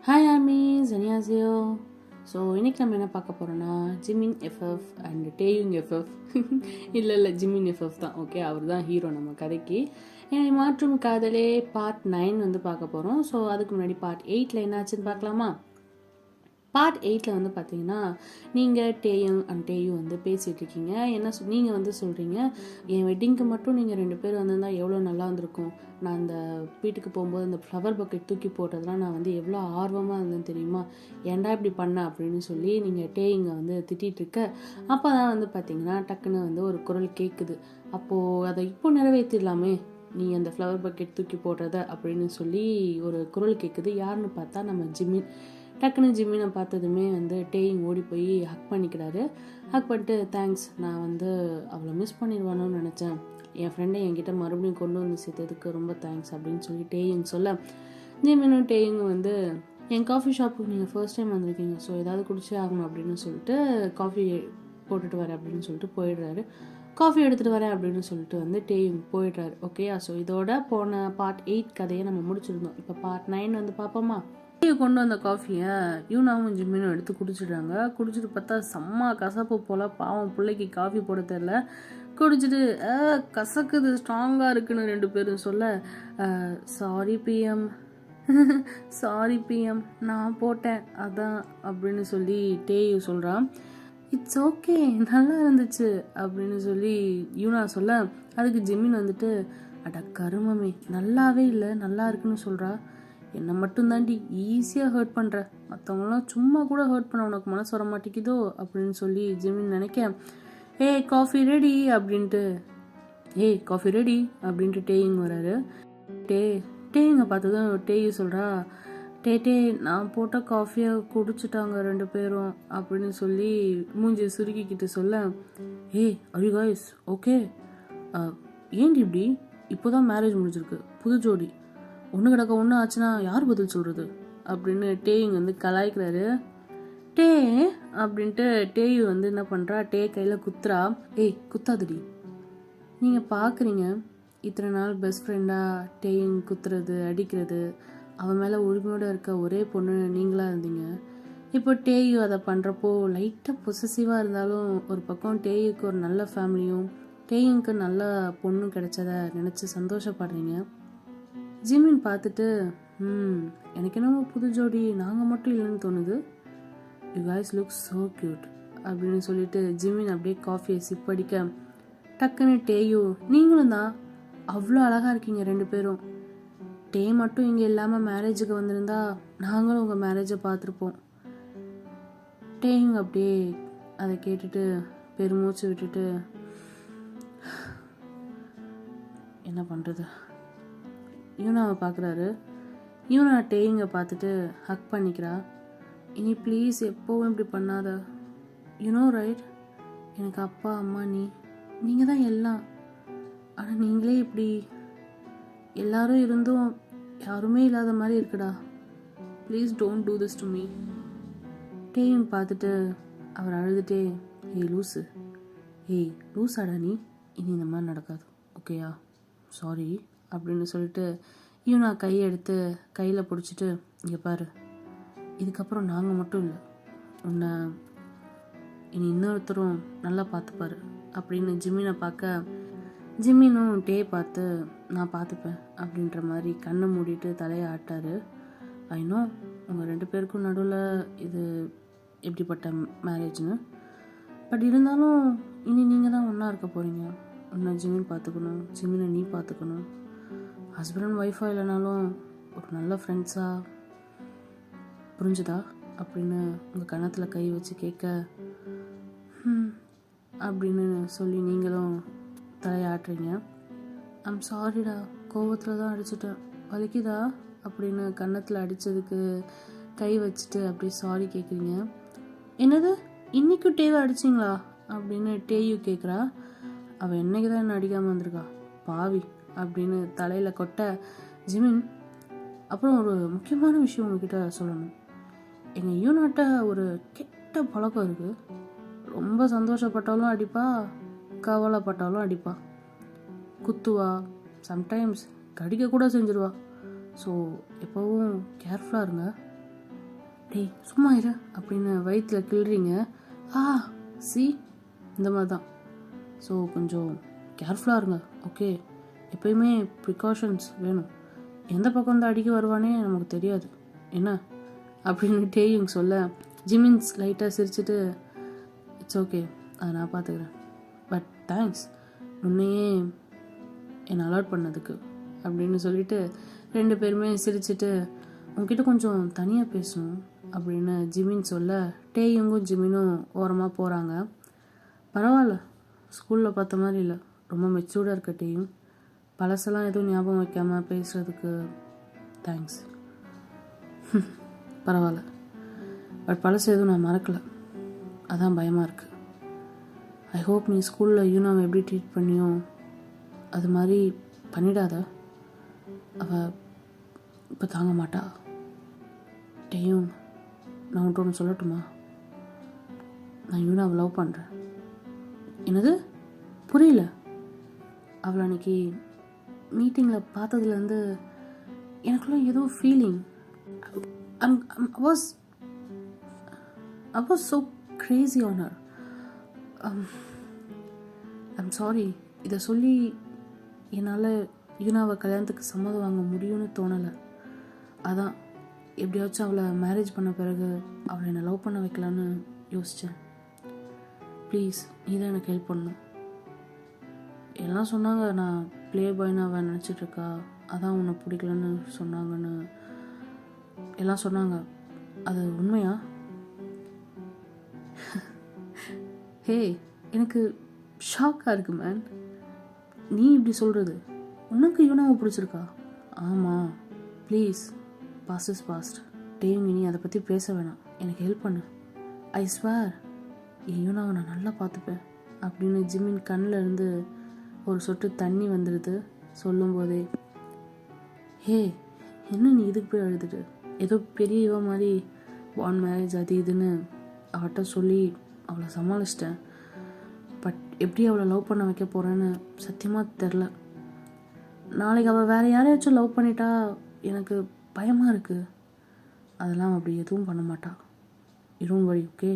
Hi armies 안녕하세요. So இன்றைக்கி நம்ம என்ன பார்க்க போகிறோன்னா ஜிமின் எஃப்எஃப் அண்ட் டேயுங் எஃப்எஃப் இல்லை ஜிமின் எஃப்எஃப் தான். ஓகே, அவர் தான் ஹீரோ நம்ம கதைக்கு. என்னை மாற்றும் காதலே பார்ட் 9 வந்து பார்க்க போகிறோம். ஸோ அதுக்கு முன்னாடி பார்ட் 8 என்னாச்சுன்னு பார்க்கலாமா? பார்ட் 8 வந்து பார்த்தீங்கன்னா, நீங்கள் டேயுங் அண்ட் டேயு வந்து பேசிகிட்டு இருக்கீங்க. நீங்கள் வந்து சொல்கிறீங்க, என் வெட்டிங்க்கு மட்டும் நீங்கள் 2 பேர் வந்திருந்தால் எவ்வளோ நல்லா இருந்திருக்கும். நான் அந்த வீட்டுக்கு போகும்போது அந்த ஃப்ளவர் பக்கெட் தூக்கி போட்டதெல்லாம் நான் வந்து எவ்வளோ ஆர்வமாக இருந்தேன் தெரியுமா, ஏன்டா இப்படி பண்ண அப்படின்னு சொல்லி நீங்கள் டேயுங்கை வந்து திட்டிகிட்டு இருக்க. அப்போ தான் வந்து பார்த்தீங்கன்னா டக்குன்னு வந்து ஒரு குரல் கேட்குது. அப்போது அதை இப்போ நிறைவேற்றிடலாமே, நீ அந்த ஃப்ளவர் பக்கெட் தூக்கி போடுறத அப்படின்னு சொல்லி ஒரு குரல் கேட்குது. யாருன்னு பார்த்தா நம்ம ஜிமின். டக்குன்னு ஜிம்மினை பார்த்ததுமே வந்து டேயிங் ஓடி போய் ஹக் பண்ணிக்கிறாரு. ஹக் பண்ணிட்டு, தேங்க்ஸ், நான் வந்து அவளை மிஸ் பண்ணிடுவானோன்னு நினச்சேன், என் ஃப்ரெண்டை என்கிட்ட மறுபடியும் கொண்டு வந்து சேர்த்ததுக்கு ரொம்ப தேங்க்ஸ் அப்படின்னு சொல்லி டேயிங் சொல்ல, ஜிம்மினும் டேயிங்கும் வந்து, என் காஃபி ஷாப்புக்கு நீங்கள் ஃபர்ஸ்ட் டைம் வந்திருக்கீங்க, ஸோ ஏதாவது குடிச்சே ஆகணும் அப்படின்னு சொல்லிட்டு காஃபி போட்டுட்டு வரேன் அப்படின்னு சொல்லிட்டு போயிடுறாரு. காஃபி எடுத்துகிட்டு வரேன் அப்படின்னு சொல்லிட்டு வந்து டேயிங் போயிடுறாரு. ஓகேயா? ஸோ இதோட போன பார்ட் 8 கதையை நம்ம முடிச்சிருந்தோம். இப்போ பார்ட் 9 வந்து பார்ப்போமா? கொண்டு வந்த காஃபியை யூனாவும் ஜிம்மினும் எடுத்து குடிச்சிடுறாங்க. குடிச்சிட்டு பார்த்தா செம்ம கசப்பு போல். பாவம் பிள்ளைக்கு காஃபி போட தெரில. குடிச்சிட்டு கசக்குது, ஸ்ட்ராங்காக இருக்குன்னு 2 பேரும் சொல்ல, சாரி பிஎம், சாரி பிஎம், நான் போட்டேன் அதான் அப்படின்னு சொல்லி டேயு சொல்கிறான். இட்ஸ் ஓகே, நல்லா இருந்துச்சு அப்படின்னு சொல்லி யூனா சொல்ல, அதுக்கு ஜிம்மின் வந்துட்டு, அட கருமமே, நல்லாவே இல்லை நல்லா இருக்குன்னு சொல்கிறா, என்னை மட்டும் தாண்டி ஈஸியாக ஹர்ட் பண்ணுற, மற்றவங்களாம் சும்மா கூட ஹர்ட் பண்ண உனக்கு மனசு வர மாட்டேங்குதோ அப்படின்னு சொல்லி ஜிமின் நினைக்க, காஃபி ரெடி அப்படின்ட்டு, காஃபி ரெடி அப்படின்ட்டு டேயிங் வராரு. டேயிங்க பார்த்ததும் டேயு சொல்கிறா, டே நான் போட்ட காஃபியை குடிச்சிட்டாங்க 2 பேரும் அப்படின்னு சொல்லி மூஞ்சி சுருக்கிக்கிட்டு சொல்ல, அரி காய்ஸ் ஓகே, ஏன்டி இப்படி, இப்போதான் மேரேஜ் முடிஞ்சிருக்கு, புது ஜோடி, ஒன்று கிடக்க ஒன்று ஆச்சுன்னா யார் பதில் சொல்கிறது அப்படின்னு டேயிங் வந்து கலாய்க்கிறாரு. டே அப்படின்ட்டு டேயு வந்து என்ன பண்ணுறா, டே கையில் குத்துறா. குத்தாதடி, நீங்கள் பார்க்குறீங்க இத்தனை நாள் பெஸ்ட் ஃப்ரெண்டாக டேயிங் குத்துறது அடிக்கிறது, அவன் மேலே உரிமையோடு இருக்க ஒரே பொண்ணு நீங்களாக இருந்தீங்க. இப்போ டேயு அதை பண்ணுறப்போ லைட்டாக பொசசிவாக இருந்தாலும் ஒரு பக்கம் டேயுக்கு ஒரு நல்ல ஃபேமிலியும் டேயுக்கு நல்ல பொண்ணும் கிடைச்சத நினச்சி சந்தோஷப்படுறீங்க. ஜிமின் பார்த்துட்டு, எனக்கு என்னமோ புது ஜோடி நாங்கள் மட்டும் இல்லைன்னு தோணுது, you guys look so cute அப்படின்னு சொல்லிட்டு ஜிமின் அப்படியே காஃபியை சிப் அடிக்க, டக்குன்னு டேயு, நீங்களும் தான் அவ்வளோ அழகாக இருக்கீங்க 2 பேரும், டே மட்டும் இங்கே இல்லாமல் மேரேஜுக்கு வந்திருந்தா நாங்களும் உங்கள் மேரேஜை பார்த்துருப்போம். டேயிங் அப்படியே அதை கேட்டுட்டு பெருமூச்சு விட்டுட்டு, என்ன பண்ணுறது, யூனாவை பார்க்குறாரு. யூனா டேயிங்கை பார்த்துட்டு ஹக் பண்ணிக்கிறா. இனி ப்ளீஸ் எப்போவும் இப்படி பண்ணாத, யூனோ ரைட், எனக்கு அப்பா அம்மா நீங்கள் தான் எல்லாம், ஆனால் நீங்களே இப்படி எல்லாரும் இருந்தும் யாருமே இல்லாத மாதிரி இருக்குடா, please don't do this to me. டேயும் பார்த்துட்டு அவர் அழுதுகிட்டே, லூஸு, லூஸாடா நீ, இனி இந்த மாதிரி நடக்காது ஓகேயா, சாரி அப்படின்னு சொல்லிட்டு யூனா கையை எடுத்து கையில் பிடிச்சிட்டு, இங்கே பாரு, இதுக்கப்புறம் நாங்கள் மட்டும் இல்லை, உன்னை இனி இன்னொருத்தரும் நல்லா பார்த்துப்பாரு அப்படின்னு ஜிம்மினை பார்க்க, ஜிம்மினும் டே பார்த்து, நான் பார்த்துப்பேன் அப்படின்ற மாதிரி கண்ணை மூடிட்டு தலையை ஆட்டாரு. ஐநோ உங்கள் 2 பேருக்கும் நடுவில் இது எப்படிப்பட்ட மேரேஜ்னு, பட் இருந்தாலும் இனி நீங்கள் தான் ஒன்றா இருக்க போகிறீங்க, உன்னை ஜிம்மின் பார்த்துக்கணும், ஜிம்மினை நீ பார்த்துக்கணும், ஹஸ்பண்ட் அண்ட் ஒய்ஃபாக இல்லைனாலும் ஒரு நல்ல ஃப்ரெண்ட்ஸாக, புரிஞ்சுதா அப்படின்னு உங்கள் கன்னத்தில் கை வச்சு கேட்க, அப்படின்னு சொல்லி நீங்களும் தலையாட்டுறீங்க. ஐம் சாரிடா, கோவத்தில் தான் அடிச்சிட்டேன், வலிக்குதா அப்படின்னு கன்னத்தில் அடித்ததுக்கு கை வச்சுட்டு அப்படியே சாரி கேட்குறீங்க. என்னது, இன்றைக்கும் டேவை அடிச்சிங்களா அப்படின்னு டேயு கேட்குறா. அவள் என்னைக்கு தான் என்ன அடிக்காமல் வந்திருக்கா பாவி அப்படின்னு தலையில் கொட்ட, ஜிமின், அப்புறம் ஒரு முக்கியமான விஷயம் உங்ககிட்ட சொல்லணும், எங்கள் யூனாட்ட ஒரு கெட்ட பழக்கம் இருக்குது, ரொம்ப சந்தோஷப்பட்டாலும் அடிப்பா, கவலைப்பட்டாலும் அடிப்பா, குத்துவா, சம்டைம்ஸ் கடிக்க கூட செஞ்சிருவா, ஸோ எப்போவும் கேர்ஃபுல்லாக இருங்க. டேய் சும்மா இரு அப்படின்னு வயிற்றில் கிள்றீங்க. சி இந்த மாதிரி தான். ஸோ கொஞ்சம் கேர்ஃபுல்லாக இருங்க, ஓகே? எப்பயுமே ப்ரிகாஷன்ஸ் வேணும். எந்த பக்கம் வந்து அடிக்க வருவானே நமக்கு தெரியாது என்ன அப்படின்னு டேயுங் சொல்ல, ஜிமின்ஸ் லைட்டாக சிரிச்சுட்டு இட்ஸ் ஓகே, அதை நான் பார்த்துக்கிறேன், பட் தேங்க்ஸ் முன்னையே என்னை அலாட் பண்ணதுக்கு அப்படின்னு சொல்லிட்டு 2 பேருமே சிரிச்சுட்டு உங்ககிட்ட கொஞ்சம் தனியாக பேசணும் அப்படின்னு ஜிமின் சொல்ல, டேயுங்கும் ஜிமினும் ஓரமாக போகிறாங்க. பரவாயில்ல, ஸ்கூலில் பார்த்த மாதிரி இல்லை, ரொம்ப மெச்சூர்டாக இருக்க டேயும். பழசெல்லாம் எதுவும் ஞாபகம் வைக்காமல் பேசுகிறதுக்கு தேங்க்ஸ். பரவாயில்ல, பட் பழசு எதுவும் நான் மறக்கலை, அதான் பயமாக இருக்குது. ஐ ஹோப் நீ ஸ்கூலில் யூனாவை எப்படி ட்ரீட் பண்ணியோ அது மாதிரி பண்ணிடாத, அவள் இப்போ தாங்க மாட்டா. டேயும் நான் உன்ட்டு ஒன்று சொல்லட்டுமா? நான் யூனாவை லவ் பண்ணுறேன். என்னது? புரியல. அவளை அன்னைக்கு மீட்டிங்கில் பார்த்ததுலேருந்து எனக்குள்ள ஏதோ feeling. I was so crazy on her. I'm sorry. இதை சொல்லி என்னால் யூனாவை கல்யாணத்துக்கு சம்மதம் வாங்க முடியும்னு தோணலை. அதான் எப்படியாச்சும் அவளை மேரேஜ் பண்ண பிறகு அவளை என்னை லவ் பண்ண வைக்கலான்னு யோசித்தேன். ப்ளீஸ் நீ தான் எனக்கு ஹெல்ப் பண்ணணும். எல்லாம் சொன்னாங்க நான் ப்ளே பாய்னு அவன் நினச்சிட்ருக்கா, அதான் உன்னை பிடிக்கலன்னு சொன்னாங்கன்னு எல்லாம் சொன்னாங்க. அது உண்மையா? ஹே, எனக்கு ஷாக்காக இருக்கு மேன். நீ இப்படி சொல்கிறது? உனக்கு யூனாவை பிடிச்சிருக்கா? ஆமாம், ப்ளீஸ் பாஸ்ட் இஸ் பாஸ்ட். டேயும் நீ அதை பற்றி பேச வேணாம், எனக்கு ஹெல்ப் பண்ணு. ஐ ஸ்வேர் என் யூனாவை நான் நல்லா பார்த்துப்பேன் அப்படின்னு ஜிமின் கண்ணில் இருந்து ஒரு சொட்டு தண்ணி வந்துடுது சொல்லும்போதே. ஹே, என்ன நீ இதுக்கு போய் அழுதுட்டு? ஏதோ பெரிய இவ மாதிரி வான் மேரேஜ் அது இதுன்னு அவட்ட சொல்லி அவளை சமாளிச்சிட்டேன். பட் எப்படி அவளை லவ் பண்ண வைக்க போகிறேன்னு சத்தியமாக தெரில. நாளைக்கு அவள் வேறு யாரையாச்சும் லவ் பண்ணிட்டா எனக்கு பயமாக இருக்குது. அதெல்லாம் அப்படி எதுவும் பண்ண மாட்டா. இதுவும் வழி, ஓகே?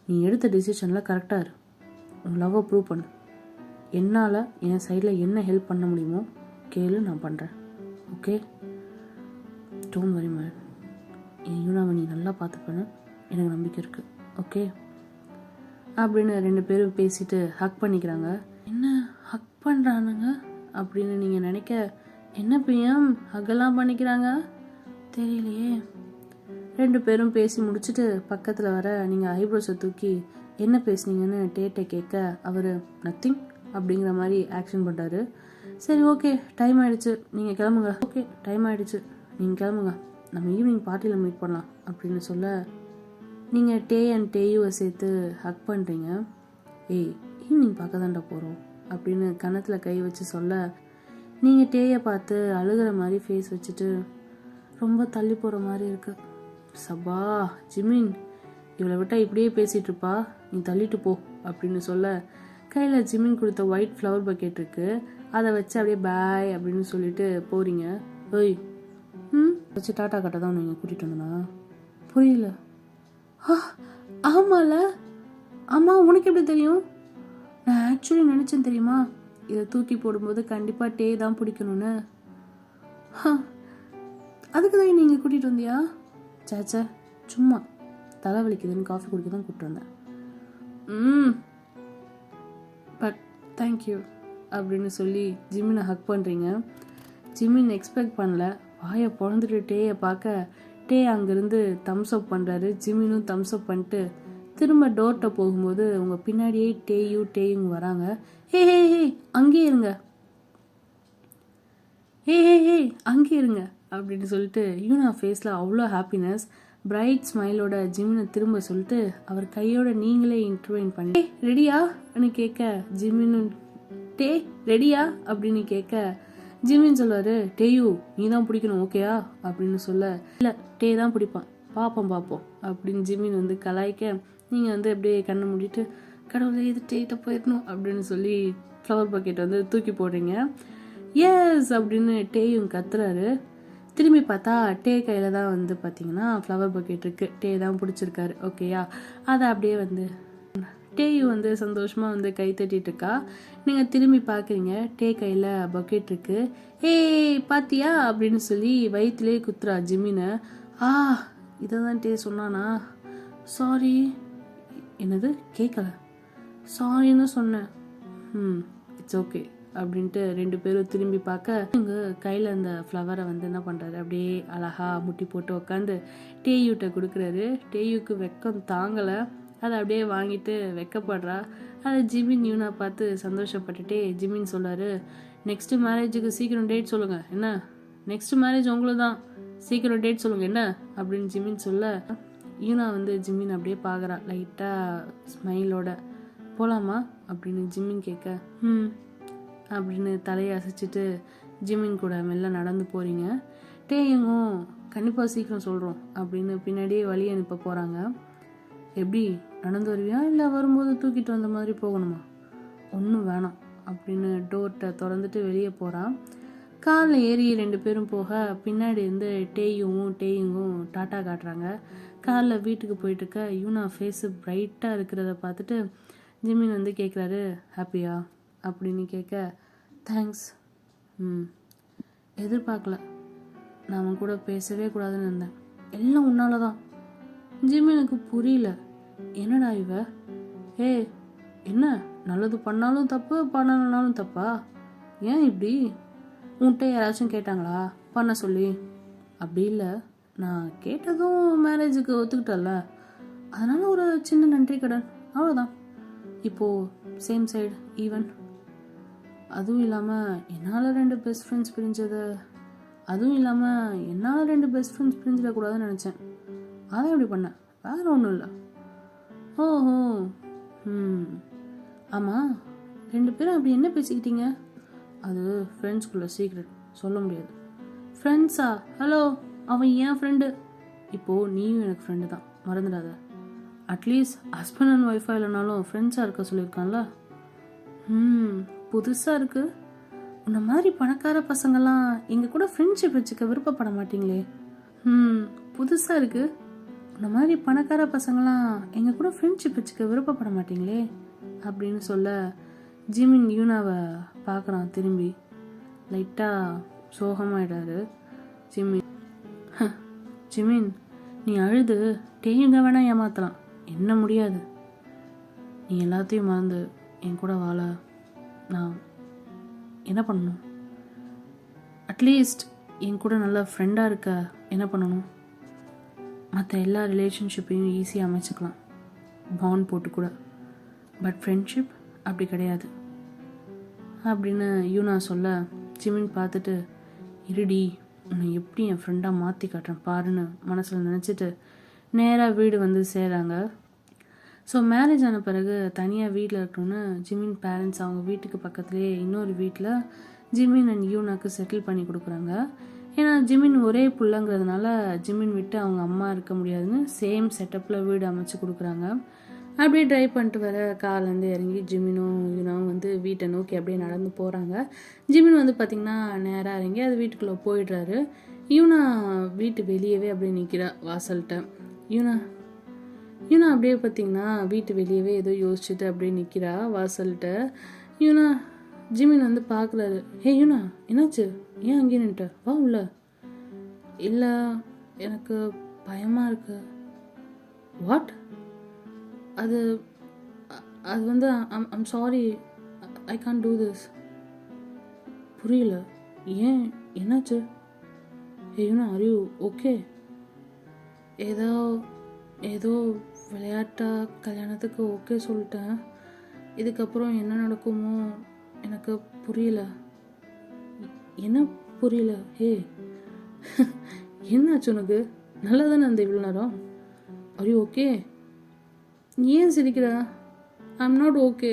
நீ எடுத்த டிசிஷனில் கரெக்டாக இரு. உன் லவ்வை ப்ரூவ் பண்ணு. என்னால் என் சைடில் என்ன ஹெல்ப் பண்ண முடியுமோ கேளு, நான் பண்ணுறேன், ஓகே? Don't worry man. என் யூனாவை நீ நல்லா பார்த்துப்பேன்னு எனக்கு நம்பிக்கை இருக்குது, ஓகே? அப்படின்னு 2 பேரும் பேசிட்டு ஹக் பண்ணிக்கிறாங்க. என்ன ஹக் பண்ணுறானுங்க அப்படின்னு நீங்கள் நினைக்க, என்ன பிஎம் ஹக்கெல்லாம் பண்ணிக்கிறாங்க தெரியலையே. 2 பேரும் பேசி முடிச்சுட்டு பக்கத்தில் வர நீங்கள் ஐப்ரோஸை தூக்கி என்ன பேசுனீங்கன்னு டேட்டை கேட்க அவர் நத்திங் அப்படிங்கிற மாதிரி ஆக்ஷன் பண்ணுறாரு. சரி, ஓகே, டைம் ஆகிடுச்சு, நீங்கள் கிளம்புங்க. ஓகே, டைம் ஆகிடுச்சு, நீங்கள் கிளம்புங்க, நம்ம ஈவினிங் பார்ட்டியில் மீட் பண்ணலாம் அப்படின்னு சொல்ல, நீங்கள் டே அண்ட் டேயுவை சேர்த்து ஹக் பண்ணுறீங்க. ஏய், ஈவினிங் பார்க்க தான்டா போகிறோம் அப்படின்னு கன்னத்தில் கை வச்சு சொல்ல, நீங்கள் டேயை பார்த்து அழுகிற மாதிரி ஃபேஸ் வச்சுட்டு ரொம்ப தள்ளி போகிற மாதிரி இருக்கு. சபா ஜிமின், இவளை விட்டால் இப்படியே பேசிகிட்டு இருப்பா, நீ தள்ளிட்டு போ அப்படின்னு சொல்ல, கையில் ஜிமின் கொடுத்த ஒயிட் ஃப்ளவர் பக்கெட் இருக்குது, அதை வச்சு அப்படியே பாய் அப்படின்னு சொல்லிட்டு போகிறீங்க. ஓய், வச்சு டாட்டா கட்ட தான் நீங்கள் கூட்டிகிட்டு வந்தனா? புரியல. ஆமாம்ல, ஆமாம், உனக்கு எப்படி தெரியும்? நான் ஆக்சுவலி நினச்சேன் தெரியுமா, இதை தூக்கி போடும்போது கண்டிப்பாக டே தான் பிடிக்கணும்னு. அதுக்கு தான் நீங்கள் கூட்டிகிட்டு வந்தியா? சேச்சா, சும்மா தலைவலிக்குதுன்னு காஃபி குடிக்க தான் கூப்பிட்டு வந்தேன். பட் தேங்க்யூ அப்படின்னு சொல்லி ஜிமினை ஹக் பண்ணுறீங்க. ஜிமின் எக்ஸ்பெக்ட் பண்ணல, வாயை பிறந்துட்டு டேயை பார்க்க, டே அங்கேருந்து தம்ஸ் அப் பண்ணுறாரு. ஜிமினும் தம்ஸ் அப் பண்ணிட்டு திரும்ப டோர்கிட்ட போகும்போது உங்கள் பின்னாடியே டேயும் வராங்க. ஹே ஹே ஹே அங்கே இருங்க, ஹே அங்கே இருங்க அப்படின்னு சொல்லிட்டு யூனா ஃபேஸில் அவ்வளோ ஹாப்பினஸ், பிரைட் ஸ்மைலோட ஜிமினை திரும்ப சொல்லிட்டு அவர் கையோட நீங்களே இன்டர்வைன் பண்ணி ரெடியான்னு கேட்க, ஜிமின்னு டே ரெடியா அப்படின்னு கேட்க, ஜிமின் சொல்லுவார், டேயு நீ தான் பிடிக்கணும் ஓகேயா அப்படின்னு சொல்ல, இல்லை டே தான் பிடிப்பான், பார்ப்போம் அப்படின்னு ஜிமின் வந்து கலாய்க்க, நீங்கள் வந்து அப்படியே கண்ணை மூடிட்டு கடவுளே இது டேட்ட போயிடணும் அப்படின்னு சொல்லி ஃப்ளவர் பக்கெட் வந்து தூக்கி போடுறீங்க. எஸ் அப்படின்னு டேயும் கத்துறாரு. திரும்பி பார்த்தா டே கையில் தான் வந்து பார்த்தீங்கன்னா ஃப்ளவர் பக்கெட் இருக்குது. டே தான் பிடிச்சிருக்காரு. ஓகேயா, அதை அப்படியே வந்து டேயு வந்து சந்தோஷமாக வந்து கை தட்டிட்டு இருக்கா. நீங்கள் திரும்பி பார்க்குறீங்க, டே கையில் பக்கெட் இருக்குது. ஏய் பாத்தியா அப்படின்னு சொல்லி வயிற்றுலேயே குத்துறா ஜிமினை. ஆ, இதை தான் டே சொன்னானா? சாரி. என்னது கேட்கல? சாரின்னு சொன்னேன். இட்ஸ் ஓகே அப்படின்ட்டு 2 பேரும் திரும்பி பார்க்க இங்கே கையில் அந்த ஃப்ளவரை வந்து என்ன பண்ணுறாரு, அப்படியே அழகா முட்டி போட்டு உட்காந்து டேயூட்ட கொடுக்குறாரு. டேயூக்கு வெக்கம் தாங்கலை. அதை அப்படியே வாங்கிட்டு வெக்கப்படுறா. அதை ஜிமின் யூனா பார்த்து சந்தோஷப்பட்டுட்டே ஜிமின் சொல்லாரு, நெக்ஸ்ட்டு மேரேஜுக்கு சீக்கிரம் டேட் சொல்லுங்கள் என்ன, நெக்ஸ்ட்டு மேரேஜ் உங்களுக்கு தான், சீக்கிரம் டேட் சொல்லுங்கள் என்ன அப்படின்னு ஜிமின் சொல்ல யூனா வந்து ஜிமின் அப்படியே பார்க்குறா லைட்டாக ஸ்மைலோட. போகலாமா அப்படின்னு ஜிமின் கேட்க அப்படின்னு தலையை அசைச்சிட்டு ஜிமின் கூட மெல்ல நடந்து போகிறீங்க. டேயுங்கும் கண்டிப்பாக சீக்கிரம் சொல்கிறோம் அப்படின்னு பின்னாடியே வழி அனுப்ப போகிறாங்க. எப்படி நடந்து வருவியா இல்லை வரும்போது தூக்கிட்டு வந்த மாதிரி போகணுமா? ஒன்றும் வேணாம் அப்படின்னு டோர்ட்டை திறந்துட்டு வெளியே போகிறான். காரில் ஏறி 2 பேரும் போக பின்னாடி இருந்து டேயுங்கும் டாட்டா காட்டுறாங்க. காரில் வீட்டுக்கு போயிட்டுருக்க யூனா ஃபேஸு பிரைட்டாக இருக்கிறத பார்த்துட்டு ஜிமின் வந்து கேட்குறாரு, ஹாப்பியா அப்படின்னு கேட்க, தேங்க்ஸ். எதிர்பார்க்கல, நான் அவன் கூட பேசவே கூடாதுன்னு இருந்தேன், எல்லாம் உன்னால தான். ஜிமினுக்கு புரியல, என்னடா இவ, ஏ என்ன நல்லது பண்ணாலும் தப்பு பண்ணலனாலும் தப்பா, ஏன் இப்படி? உன்கிட்ட யாராச்சும் கேட்டாங்களா பண்ண சொல்லி? அப்படி இல்லை, நான் கேட்டதும் மேரேஜுக்கு ஒத்துக்கிட்டல, அதனால ஒரு சின்ன நன்றி கடன், அவ்வளோதான். இப்போது சேம் சைடு ஈவன். அதுவும் இல்லாமல் என்னால் 2 பெஸ்ட் ஃப்ரெண்ட்ஸ் பிரிஞ்சிடக்கூடாதுன்னு நினச்சேன், அதான் இப்படி பண்ணேன், வேறு ஒன்றும் இல்லை. ஓஹோ, ஆமாம், 2 பேரும் அப்படி என்ன பேசிக்கிட்டீங்க? அது ஃப்ரெண்ட்ஸ்குள்ளே சீக்ரெட், சொல்ல முடியாது. ஃப்ரெண்ட்ஸா? ஹலோ, அவன் என் ஃப்ரெண்டு. இப்போது நீயும் எனக்கு ஃப்ரெண்டு தான், மறந்துடாத. அட்லீஸ்ட் ஹஸ்பண்ட் அண்ட் ஒய்ஃபாக இல்லைனாலும் ஃப்ரெண்ட்ஸாக இருக்க சொல்லியிருக்கான்ல. புதுசாக இருக்குது. உன்ன மாதிரி பணக்கார பசங்கள்லாம் எங்கள் கூட ஃப்ரெண்ட்ஷிப் வச்சுக்க விருப்பப்பட மாட்டீங்களே. புதுசாக இருக்குது. உன்ன மாதிரி பணக்கார பசங்களாம் எங்கள் கூட ஃப்ரெண்ட்ஷிப் வச்சுக்க விருப்பப்பட மாட்டீங்களே அப்படின்னு சொல்ல ஜிமின் யூனாவை பார்க்குறான். திரும்பி லைட்டாக சோகமாயிடாரு ஜிமின். ஜிமின், நீ அழுது டேயுங்க வேணா ஏமாத்தலாம், என்ன முடியாது. நீ எல்லாத்தையும் மறந்து என் கூட வாழ நான் என்ன பண்ணணும்? அட்லீஸ்ட் என் கூட நல்ல ஃப்ரெண்டாக இருக்க என்ன பண்ணணும்? மற்ற எல்லா ரிலேஷன்ஷிப்பையும் ஈஸியாக அமைச்சிக்கலாம், பாண்ட் போட்டு கூட. பட் ஃப்ரெண்ட்ஷிப் அப்படி கிடையாது அப்படின்னு யூனா சொல்ல ஜிமின் பார்த்துட்டு, இருடி உன்னை எப்படி என் ஃப்ரெண்டாக மாற்றி காட்டுறேன் பாருன்னு மனசில் நினச்சிட்டு நேராக வீடு வந்து சேராங்க. ஸோ மேரேஜ் ஆன பிறகு தனியாக வீட்டில் இருக்கணும்னு ஜிமின் பேரண்ட்ஸ் அவங்க வீட்டுக்கு பக்கத்துலேயே இன்னொரு வீட்டில் ஜிமின் அண்ட் யூனாக்கு செட்டில் பண்ணி கொடுக்குறாங்க. ஏன்னா ஜிமின் ஒரே புள்ளங்கிறதுனால ஜிமின் விட்டு அவங்க அம்மா இருக்க முடியாதுன்னு சேம் செட்டப்பில் வீடு அமைச்சு கொடுக்குறாங்க. அப்படியே ட்ரைவ் பண்ணிட்டு வர கார்லேருந்து இறங்கி ஜிமினும் யூனாவும் வந்து வீட்டை நோக்கி அப்படியே நடந்து போகிறாங்க. ஜிமின் வந்து பார்த்திங்கன்னா நேராக இறங்கி அது வீட்டுக்குள்ளே போயிடுறாரு. யூனா வீட்டு வெளியவே அப்படியே நிற்கிறா வாசல்கிட்ட. யூனா அப்படியே பார்த்திங்கன்னா வீட்டு வெளியவே ஏதோ யோசிச்சுட்டு அப்படியே நிற்கிறா வாசல்கிட்ட. யூனா ஜிமின் வந்து பார்க்குறாரு. ஹே யூனா, என்னாச்சு, ஏன் அங்கேயே நின்ட்ட, வா உள்ள. இல்லை, எனக்கு பயமாக இருக்கு. வாட்? அது வந்து I'm sorry, I can't do this. புரியல, ஏன், என்னாச்சு? யூனா, ஆர் யூ ஓகே? ஏதோ விளையாட்டா கல்யாணத்துக்கு ஓகே சொல்லிட்டேன், இதுக்கப்புறம் என்ன நடக்குமோ எனக்கு புரியல. என்ன புரியல? ஹே என்னாச்சு உனக்கு? நல்லா தானே அந்த இவ்வளோ நேரம்? Are you okay? ஏன் சிரிக்கிற? ஐம் நாட் ஓகே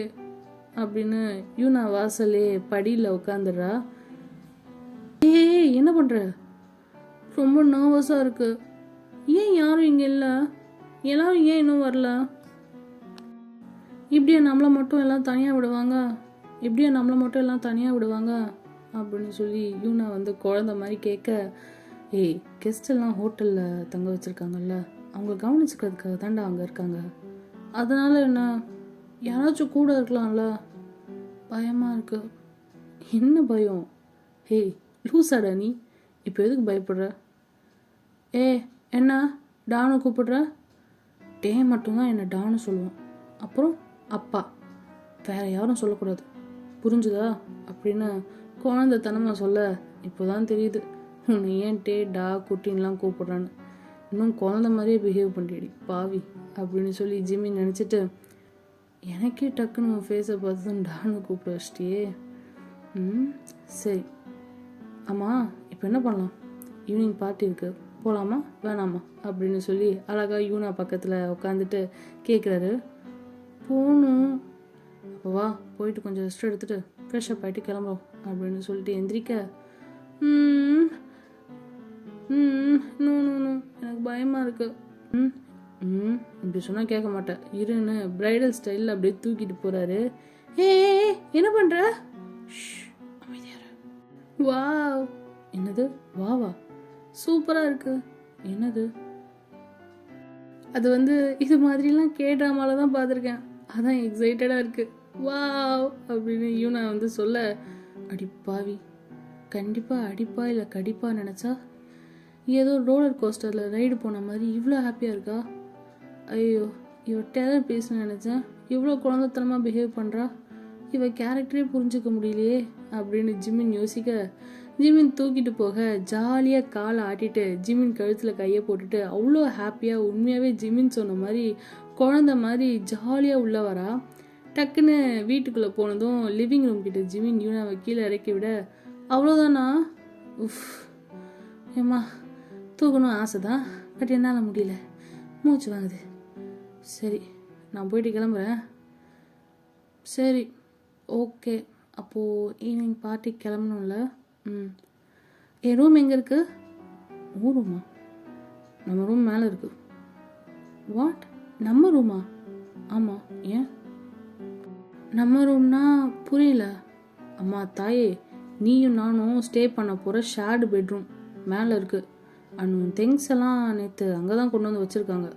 அப்படின்னு யூனா வாசலே படியில் உட்காந்துடுறா. என்ன பண்ணுற? ரொம்ப நர்வஸாக இருக்கு. ஏன் யாரும் இங்கே இல்லை? எல்லாரும் ஏன் இன்னும் வரல? இப்படியா நம்மளை மட்டும் எல்லாம் தனியாக விடுவாங்க அப்படின்னு சொல்லி யூனா வந்து குழந்த மாதிரி கேட்க, ஏய், கெஸ்ட் எல்லாம் ஹோட்டலில் தங்க வச்சுருக்காங்கல்ல, அவங்க கவனிச்சுக்கிறதுக்காக தாண்டா அங்கே இருக்காங்க. அதனால என்ன, யாராச்சும் கூட இருக்கலாம்ல. பயமாக இருக்கு. என்ன பயம்? ஹே, லூசாடா நீ, இப்போ எதுக்கு பயப்படுற? ஏ, என்ன டானு கூப்பிடுற? டே மட்டும்தான் என்னை டானு சொல்லுவான். அப்புறம் அப்பா, வேற யாரும் சொல்லக்கூடாது, புரிஞ்சுதா? அப்படின்னு குழந்தைத்தனமாக சொல்ல இப்போதான் தெரியுது உன்னை ஏன் டே டா குட்டின்லாம் கூப்பிடுறான்னு. இன்னும் குழந்த மாதிரியே பிஹேவ் பண்ணிடி பாவி அப்படின்னு சொல்லி ஜிம்மி நினச்சிட்டு, எனக்கே டக்குன்னு உன் ஃபேஸை பார்த்து தான் டானு கூப்பிட வச்சிட்டியே. சரி, ஆமாம் இப்போ என்ன பண்ணலாம்? ஈவினிங் பார்ட்டி இருக்கு, போகலாமா வேணாமா அப்படின்னு சொல்லி அழகாக யூனா பக்கத்தில் உட்காந்துட்டு கேட்குறாரு. போகணும். அப்போவா, போயிட்டு கொஞ்சம் ரெஸ்ட் எடுத்துகிட்டு ஃப்ரெஷ்ஷப் ஆகிட்டு கிளம்புறோம் அப்படின்னு சொல்லிட்டு எந்திரிக்க, நோ நோ நோ, எனக்கு பயமாக இருக்கு. இப்படி சொன்னால் கேட்க மாட்டேன், இருன்னு பிரைடல் ஸ்டைலில் அப்படியே தூக்கிட்டு போகிறாரு. ஏ, என்ன பண்ணுற? வா, என்னது வாவா, சூப்பராக இருக்கு. என்னது அது? இது மாதிரிலாம் கேட்ராமால தான் பார்த்துருக்கேன், அதான் எக்ஸைட்டடாக இருக்குது. வாவ் அப்படின்னு யூனா சொல்ல, அடிப்பாவி, கண்டிப்பாக அடிப்பா இல்லை கடிப்பா நினச்சா ஏதோ ரோலர் கோஸ்டரில் ரைடு போன மாதிரி இவ்வளோ ஹாப்பியாக இருக்கா. ஐயோ, இவ டெரர் பேசணும்னு நினச்சேன், இவ்வளோ குழந்தைத்தனமாக பிஹேவ் பண்ணுறா, இவ கேரக்டரே புரிஞ்சிக்க முடியலையே அப்படின்னு ஜிம்மின் யோசிக்க, ஜிம்மின் தூக்கிட்டு போக ஜாலியாக காலை ஆட்டிட்டு ஜிம்மின் கழுத்தில் கையை போட்டுட்டு அவ்வளோ ஹாப்பியாக உண்மையாகவே ஜிம்மின் சொன்ன மாதிரி குழந்த மாதிரி ஜாலியாக உள்ள வரா. டக்குன்னு வீட்டுக்குள்ளே போனதும் லிவிங் ரூம் கிட்ட ஜிம்மின் யூனாவை கீழே இறக்கி விட, அவ்வளோதானா? உஃப், ஏம்மா தூக்கணும் ஆசை தான், பட் என்னால் முடியல, மூச்சு வாங்குது. சரி, நான் போயிட்டு கிளம்புறேன். சரி, ஓகே, அப்போது ஈவினிங் பார்ட்டி கிளம்பணும்ல. என் ரூம் எங்கே இருக்குது? ஓ ரூமா? நம்ம ரூம் மேலே இருக்கு. வாட், நம்ம ரூமா? ஆமாம், ஏன்? நம்ம ரூம்னா புரியல. அம்மா தாயே, நீயும் நானும் ஸ்டே பண்ண போகிற ஷேர்டு பெட்ரூம் மேலே இருக்குது. அண்ட் திங்ஸ் எல்லாம் நேற்று அங்கே தான் கொண்டு வந்து வச்சுருக்காங்க.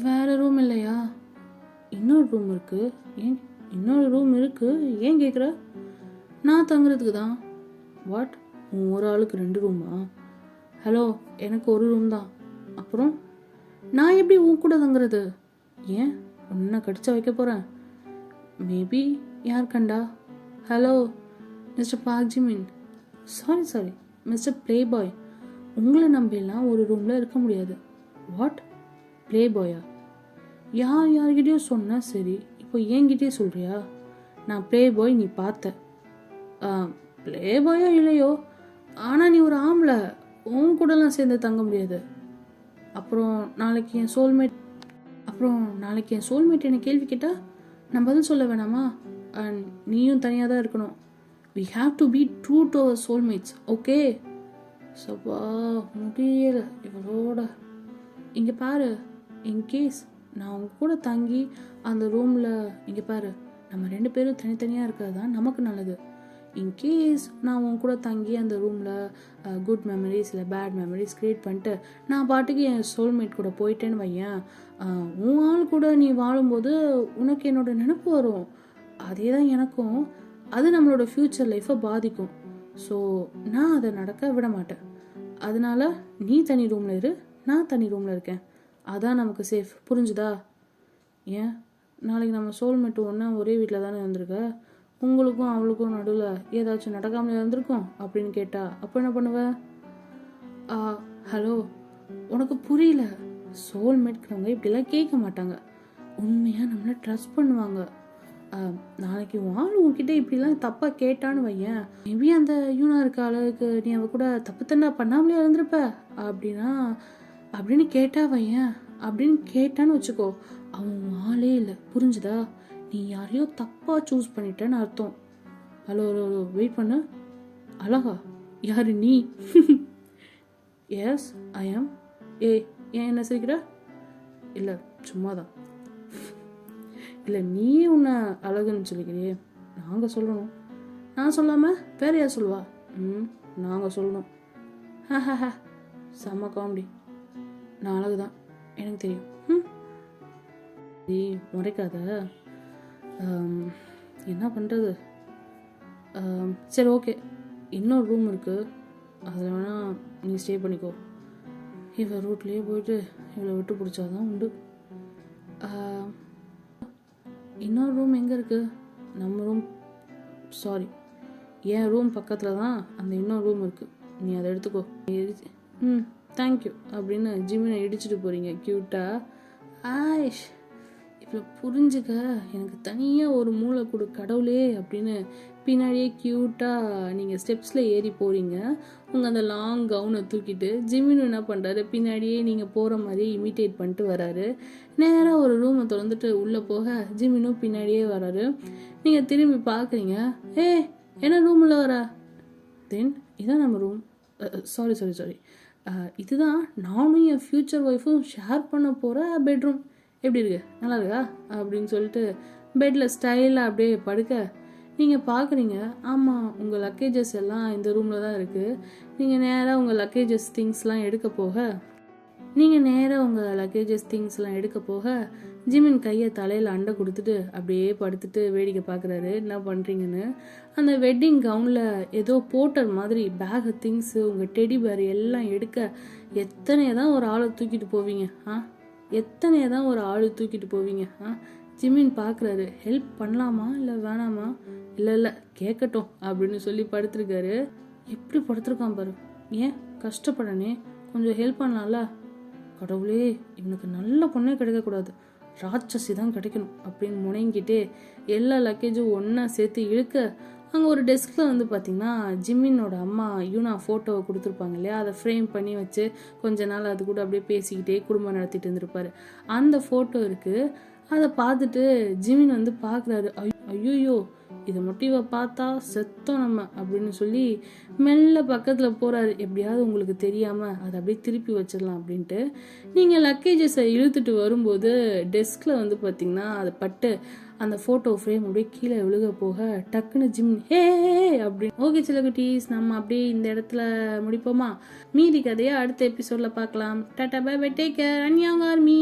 வேறு ரூம் இல்லையா? இன்னொரு ரூம் இருக்குது. ஏன் இன்னொரு ரூம் இருக்குது, ஏன் கேட்குற? நான் தங்குறதுக்கு தான். வாட், ஒரு ஆளுக்கு 2 ரூமா? ஹலோ, எனக்கு ஒரு ரூம் தான். அப்புறம் நான் எப்படி உன் கூட தங்குறது? ஏன், உன்னை கடிச்சா வைக்க போகிறேன்? மேபி, யார் கண்டா? Hello mister park Jimin, sorry mister play boy, உங்களை நம்பிலாம் ஒரு ரூமில் இருக்க முடியாது. வாட், ப்ளே பாயா? யார்கிட்டயும் சொன்னா சரி, இப்போ என்கிட்டயே சொல்கிறியா? நான் ப்ளே பாய் நீ பார்த்த. ப்ளே பாயோ இல்லையோ, ஆனால் நீ ஒரு ஆம்பளை, உன் கூடலாம் சேர்ந்து தங்க முடியாது. அப்புறம் நாளைக்கு என் சோல்மேட் என்னை கேள்வி கேட்டால் நான் பதில் சொல்ல வேணாமா? அண்ட் நீயும் தனியாக தான் இருக்கணும். We have to be true to our soulmates, okay? சப்பா முடியல இவளோட. இங்கே பாரு, இன்கேஸ் நான் அவங்க கூட தங்கி அந்த ரூமில், இங்கே பாரு, நம்ம 2 பேரும் தனித்தனியாக இருக்கிறது தான் நமக்கு நல்லது. இன்கேஸ் நான் உன் கூட தங்கி அந்த ரூமில் குட் மெமரிஸ் இல்லை பேட் மெமரிஸ் க்ரியேட் பண்ணிட்டு நான் பாட்டுக்கு என் சோல்மேட் கூட போயிட்டேன்னு வையேன், உன் ஆள் கூட நீ வாழும்போது உனக்கு என்னோட நினைப்பு வரும். அதே தான் எனக்கும். அது நம்மளோட ஃப்யூச்சர் லைஃப்பை பாதிக்கும். ஸோ நான் அதை நடக்க விட மாட்டேன். அதனால நீ தனி ரூமில் இரு, நான் தனி ரூமில் இருக்கேன். அதான் நமக்கு சேஃப், புரிஞ்சுதா? ஏன், நாளைக்கு நம்ம சோல்மேட்டு ஒன்றா ஒரே வீட்டில் தானே இருந்திருக்க, உங்களுக்கும் அவளுக்கும் நடுவில் ஏதாச்சும் நடக்காமல் இருந்திருக்கும் அப்படின்னு கேட்டா அப்போ என்ன பண்ணுவ? ஹலோ, உனக்கு புரியல. சோல்மேட்கிறவங்க இப்படிலாம் கேட்க மாட்டாங்க, உண்மையாக நம்மளை ட்ரஸ்ட் பண்ணுவாங்க. நாளைக்கு ஆள் உன்கிட்ட இப்படிலாம் தப்பாக கேட்டான்னு வையன், மேபி அந்த யூனா இருக்க அளவுக்கு நீ அவ கூட தப்பு தண்டா பண்ணாமலே இருந்திருப்ப அப்படின்னு கேட்டா வையன், அப்படின்னு கேட்டான்னு வச்சுக்கோ, அவன் ஆளே இல்லை, புரிஞ்சுதா? நீ யாரையோ தப்பாக சூஸ் பண்ணிட்டேன்னு அர்த்தம். ஹலோ வெயிட் பண்ணு. அழகா, யாரு நீ? எஸ் ஐ ஆம். ஏன் என்ன சிரிக்கிற? இல்லை சும்மாதான். இல்லை நீயே உன்னை அழகுன்னு சொல்லிக்கிறியே, நாங்கள் சொல்லணும். நான் சொல்லாமல் வேற யார் சொல்லுவா? நாங்கள் சொல்லணும். ஹஹஹ செம்ம காமெடி. நான் அழகு தான், எனக்கு தெரியும். முறைக்காத. என்ன பண்ணுறது? சரி ஓகே, இன்னொரு ரூம் இருக்குது, அதில் வேணால் நீ ஸ்டே பண்ணிக்கோ. இவள் ரூட்லேயே போயிட்டு இவளை விட்டு பிடிச்சாதான் உண்டு. இன்னொரு ரூம் எங்கே இருக்குது? நம்ம ரூம், சாரி, என் ரூம் பக்கத்தில் தான் அந்த இன்னொரு ரூம் இருக்குது, நீ அதை எடுத்துக்கோ. தேங்க்யூ அப்படின்னு ஜிமினை இடிச்சிட்டு போகிறீங்க க்யூட்டாக. ஆயிஷ், இப்போ புரிஞ்சுக்க, எனக்கு தனியாக ஒரு மூளை கொடு கடவுளே அப்படின்னு பின்னாடியே க்யூட்டாக நீங்கள் ஸ்டெப்ஸில் ஏறி போகிறீங்க. உங்கள் அந்த லாங் கவுனை தூக்கிட்டு ஜிமின் என்ன பண்ணுறாரு, பின்னாடியே நீங்கள் போகிற மாதிரி இமிட்டேட் பண்ணிட்டு வராரு. நேராக ஒரு ரூமை திறந்துட்டு உள்ளே போக ஜிமினும் பின்னாடியே வராரு. நீங்கள் திரும்பி பார்க்குறீங்க, என்ன ரூமில் வரா? தென் இதான் நம்ம ரூம். சாரி, இதுதான் நானும் என் ஃப்யூச்சர் ஒய்ஃபும் ஷேர் பண்ண போகிற பெட்ரூம். எப்படி இருக்கு, நல்லா இருக்கா அப்படின்னு சொல்லிட்டு பெட்டில் ஸ்டைலாக அப்படியே படுக்க நீங்கள் பார்க்குறீங்க. ஆமாம், உங்கள் லக்கேஜஸ் எல்லாம் இந்த ரூமில் தான் இருக்குது. நீங்கள் நேராக உங்கள் லக்கேஜஸ் திங்ஸ்லாம் எடுக்க போக ஜிமின் கையை தலையில் அண்டை கொடுத்துட்டு அப்படியே படுத்துட்டு வேடிக்கை பார்க்குறாரு என்ன பண்ணுறீங்கன்னு. அந்த வெட்டிங் கவுனில் ஏதோ போட்டர் மாதிரி பேகு திங்ஸு, உங்கள் டெடி பேர் எல்லாம் எடுக்க எத்தனை தான் ஒரு ஆளை தூக்கிட்டு போவீங்க? ஜிமின் பார்க்குறாரு. ஹெல்ப் பண்ணலாமா இல்லை வேணாமா? இல்லை கேட்கட்டும் அப்படின்னு சொல்லி படுத்துருக்காரு. எப்படி படுத்துருக்கான் பாரு. ஏன் கஷ்டப்படனே, கொஞ்சம் ஹெல்ப் பண்ணலாம்ல. கடவுளே, இவனுக்கு நல்ல பொண்ணே கிடைக்கக்கூடாது, ராட்சசி தான் கிடைக்கணும் அப்படின்னு முனைங்கிட்டே எல்லா லக்கேஜும் ஒன்றா சேர்த்து இழுக்க அங்கே ஒரு டெஸ்கில் பார்த்தீங்கன்னா ஜிமினோட அம்மா யூனா ஃபோட்டோவை கொடுத்துருப்பாங்க இல்லையா, அதை ஃப்ரேம் பண்ணி வச்சு கொஞ்ச நாள் அது கூட அப்படியே பேசிக்கிட்டே குடும்பம் நடத்திட்டு இருந்திருப்பாரு. அந்த ஃபோட்டோ இருக்குது. அதை பார்த்துட்டு ஜிமின் பார்க்குறாரு. ஐயோ, இதை மட்டும் இவ பார்த்தா செத்தோம் நம்ம அப்படின்னு சொல்லி மெல்ல பக்கத்தில் போகிறாரு. எப்படியாவது உங்களுக்கு தெரியாமல் அதை அப்படியே திருப்பி வச்சிடலாம் அப்படின்ட்டு. நீங்கள் லக்கேஜஸை இழுத்துட்டு வரும்போது டெஸ்கில் பார்த்தீங்கன்னா அது பட்டு அந்த ஃபோட்டோ ஃப்ரேம் அப்படியே கீழே விழுக போக டக்குன்னு ஜிமின் ஹே அப்படின்னு. ஓகே சிலகுட்டீஸ், நம்ம அப்படியே இந்த இடத்துல முடிப்போமா? மீதி கதையை அடுத்த எபிசோடில் பார்க்கலாம். Tata bye bye, take care, அன்யாங் ஆர்மி.